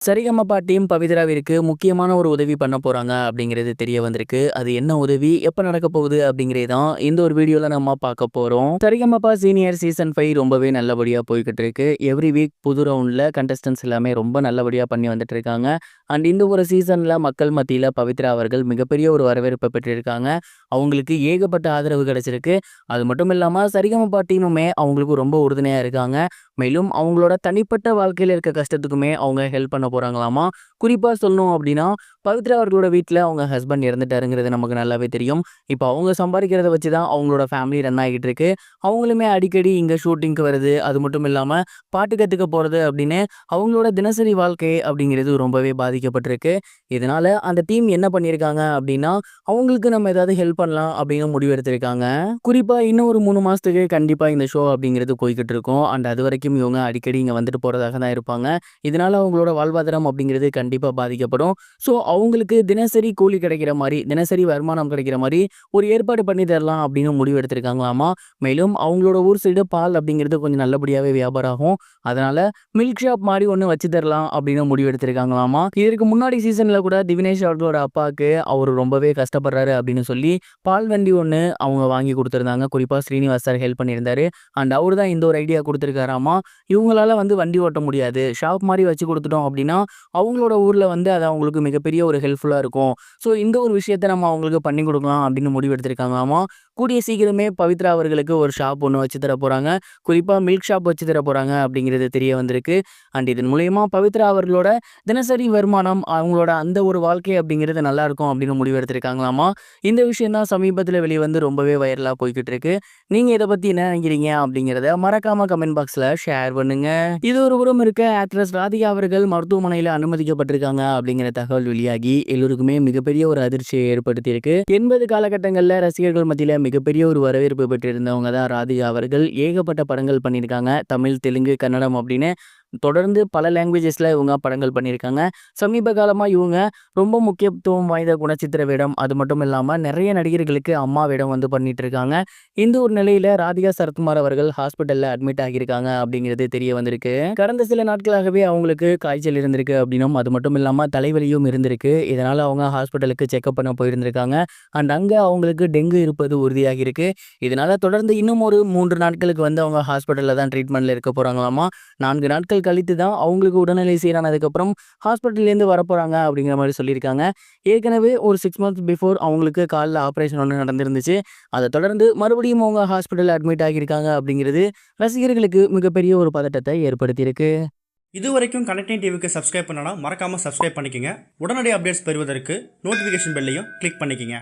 Sa Re Ga Ma Pa team பவித்ராவிற்கு முக்கியமான ஒரு உதவி பண்ண போறாங்க அப்படிங்கிறது தெரிய வந்திருக்கு. அது என்ன உதவி, எப்ப நடக்க போகுது அப்படிங்கிறது தான் இந்த ஒரு வீடியோல நம்ம பார்க்க போறோம். சரிகமபா சீனியர் சீசன் 5 ரொம்பவே நல்லபடியா போய்க்கிட்டு இருக்கு. எவ்ரி வீக் புது ரவுண்ட்ல கண்டஸ்டன்ட்ஸ் எல்லாமே ரொம்ப நல்லபடியா பண்ணி வந்துட்டு இருக்காங்க. அண்ட் இந்த ஒரு சீசன்ல மக்கள் மத்தியில பவித்ரா அவர்கள் மிகப்பெரிய ஒரு வரவேற்பை பெற்றிருக்காங்க. அவங்களுக்கு ஏகப்பட்ட ஆதரவு கிடைச்சிருக்கு. அது மட்டும் இல்லாம சரிகமபா டீமுமே அவங்களுக்கு ரொம்ப உறுதுணையா இருக்காங்க. மேலும் அவங்களோட தனிப்பட்ட வாழ்க்கையில இருக்க கஷ்டத்துக்குமே அவங்க ஹெல்ப் பண்ண போறாங்களாமா. குறிப்பா சொல்லணும் அப்படின்னா, பவித்ரா அவர்களோட வீட்ல அவங்க ஹஸ்பண்ட் இறந்துட்டாருங்கிறது நமக்கு நல்லாவே தெரியும். இப்போ அவங்க சம்பாதிக்கிறத வச்சு தான் அவங்களோட ஃபேமிலி ரன் ஆகிட்டு இருக்கு. அவங்களுமே அடிக்கடி இங்க ஷூட்டிங்க்கு வருது. அது மட்டும் இல்லாம பாட்டு கத்துக்க போறது அப்படின்னு அவங்களோட தினசரி வாழ்க்கை அப்படிங்கிறது ரொம்பவே பாதிக்கப்பட்டிருக்கு. இதனால அந்த டீம் என்ன பண்ணியிருக்காங்க அப்படின்னா, அவங்களுக்கு நம்ம ஏதாவது ஹெல்ப் பண்ணலாம் அப்படின்னு முடிவெடுத்திருக்காங்க. குறிப்பா இன்னும் ஒரு 3 மாசத்துக்கு கண்டிப்பா இந்த ஷோ அப்படிங்கிறது போய்க்கிட்டு இருக்கும். அண்ட் அதுவரைக்கும் இவங்க அடிக்கடி இங்க வந்துட்டு போறதாக தான் இருப்பாங்க. இதனால அவங்களோட வாழ்வாதாரம் அப்படிங்கிறது கண்டிப்பா பாதிக்கப்படும். ஸோ அவங்களுக்கு தினசரி கூலி கிடைக்கிற மாரி, தினசரி வருமானம் கிடைக்கிற மாரி ஒரு ஏற்பாடு பண்ணி தரலாம் அப்படின்னு முடிவு எடுத்திருக்காங்களாமா. மேலும் அவங்களோட ஊர் சைடு பால் அப்படிங்கிறது கொஞ்சம் நல்லபடியாவே வியாபாரம் ஆகும். அதனால மில்க் ஷாப் மாரி ஒண்ணு வச்சு தரலாம் அப்படின்னு முடிவு எடுத்திருக்காங்களாமா. இதற்கு முன்னாடி சீசன்ல கூட திவினேஷ் அவர்களோட அப்பாவுக்கு அவரு ரொம்பவே கஷ்டப்படுறாரு அப்படின்னு சொல்லி பால் வண்டி ஒண்ணு அவங்க வாங்கி குடுத்திருந்தாங்க. குறிப்பா ஸ்ரீனிவாஸ் சார் ஹெல்ப் பண்ணியிருந்தாரு. அண்ட் அவரு தான் இந்த ஒரு ஐடியா குடுத்திருக்காராமா. இவங்களால வண்டி ஓட்ட முடியாது. ஷாப் மாரி வச்சு குடுத்துட்டோம் அப்படின்னா, அவங்களோட ஊர்ல அது அவங்களுக்கு மிகப்பெரிய ஒரு ஹெல்ப்ஃபுல்லா இருக்கும். ஸோ இந்த ஒரு விஷயத்த நம்ம அவங்களுக்கு பண்ணி குடுக்கலாம் அப்படின்னு முடிவு எடுத்திருக்காங்களாமா. கூடிய சீக்கிரமே பவித்ரா அவர்களுக்கு ஒரு ஷாப் ஒண்ணு வச்சு தர போறாங்க. குறிப்பா மில்க் ஷாப் வச்சு தர போறாங்க அப்படிங்கிறது தெரிய வந்திருக்கு. அண்ட் இதன் மூலியமா பவித்ரா அவர்களோட தினசரி வருமானம், அவங்களோட அந்த ஒரு வாழ்க்கை அப்படிங்கிறது நல்லாருக்கும் அப்படின்னு முடிவு எடுத்திருக்காங்களாமா. இந்த விஷயம் தான் சமீபத்தில வெளிவந்து ரொம்பவே வைரலா போய்க்கிட்டு இருக்கு. நீங்க இத பத்தி என்ன நினைக்கிறீங்க அப்படிங்கிறத மறக்காம கமெண்ட் பாக்ஸ்ல ஷேர் பண்ணுங்க. இது ஒரு புறம் இருக்க ஆக்ட்ரஸ் ராதிகா அவர்கள் மருத்துவமனையில அனுமதிக்கப்பட்டிருக்காங்க அப்படிங்கிற தகவல் வெளியாகி எல்லோருக்குமே மிகப்பெரிய ஒரு அதிர்ச்சியை ஏற்படுத்தியிருக்கு. 80 காலகட்டங்கள்ல ரசிகர்கள் மத்தியில மிகப்பெரிய ஒரு வரவேற்பு பெற்றிருந்தவங்க தான் ராதிகா அவர்கள். ஏகப்பட்ட படங்கள் பண்ணியிருக்காங்க. தமிழ், தெலுங்கு, கன்னடம் அப்படின்னு தொடர்ந்து பல லாங்குவேஜஸ்ல இவங்க படங்கள் பண்ணியிருக்காங்க. சமீப காலமா இவங்க ரொம்ப முக்கியத்துவம் வாய்ந்த குணச்சித்திர வேடம், அது மட்டும் இல்லாம நிறைய நடிகர்களுக்கு அம்மா வேடம் பண்ணிட்டு இருக்காங்க. இந்த ஒரு நிலையில ராதிகா சரத்குமார் அவர்கள் ஹாஸ்பிட்டல்ல அட்மிட் ஆகியிருக்காங்க அப்படிங்கிறது தெரிய வந்திருக்கு. கடந்த சில நாட்களாகவே அவங்களுக்கு காய்ச்சல் இருந்திருக்கு அப்படின்னும், அது மட்டும் இல்லாம தலைவலியும் இருந்திருக்கு. இதனால அவங்க ஹாஸ்பிட்டலுக்கு செக்அப் பண்ண போயிருந்திருக்காங்க. அண்ட் அங்க அவங்களுக்கு டெங்கு இருப்பது உறுதியாகி இருக்கு. இதனால தொடர்ந்து இன்னும் ஒரு 3 நாட்களுக்கு அவங்க ஹாஸ்பிட்டல்ல தான் ட்ரீட்மெண்ட்ல இருக்க போறாங்களாமா. 4 நாட்கள் கழித்து தான் அவங்களுக்கு உடல்நிலை சீரானதுக்கப்புறம் ஹாஸ்பிட்டல்லேருந்து வரப்போறாங்க அப்படிங்கிற மாரி சொல்லியிருக்காங்க. ஏற்கனவே ஒரு 6 மந்த்ஸ் பிஃபோர் அவங்களுக்கு கால்ல ஆப்ரேஷன் ஒண்ணு நடந்திருந்துச்சு. அத தொடர்ந்து மறுபடியும் அவங்க ஹாஸ்பிட்டல்ல அட்மிட் ஆகியிருக்காங்க அப்படிங்கிறது ரசிகர்களுக்கு மிகப்பெரிய ஒரு பதட்டத்தை ஏற்படுத்தியிருக்கு. இதுவரைக்கும் கனெக்டிங் டிவிக்கு சப்ஸ்கிரைப் பண்ணனா மறக்காம சப்ஸ்கிரைப் பண்ணிக்கங்க. உடனடி அப்டேட்ஸ் பெறுவதற்கு நோட்டிஃபிகேஷன் பெல்லையும் கிளிக் பண்ணிக்கங்க.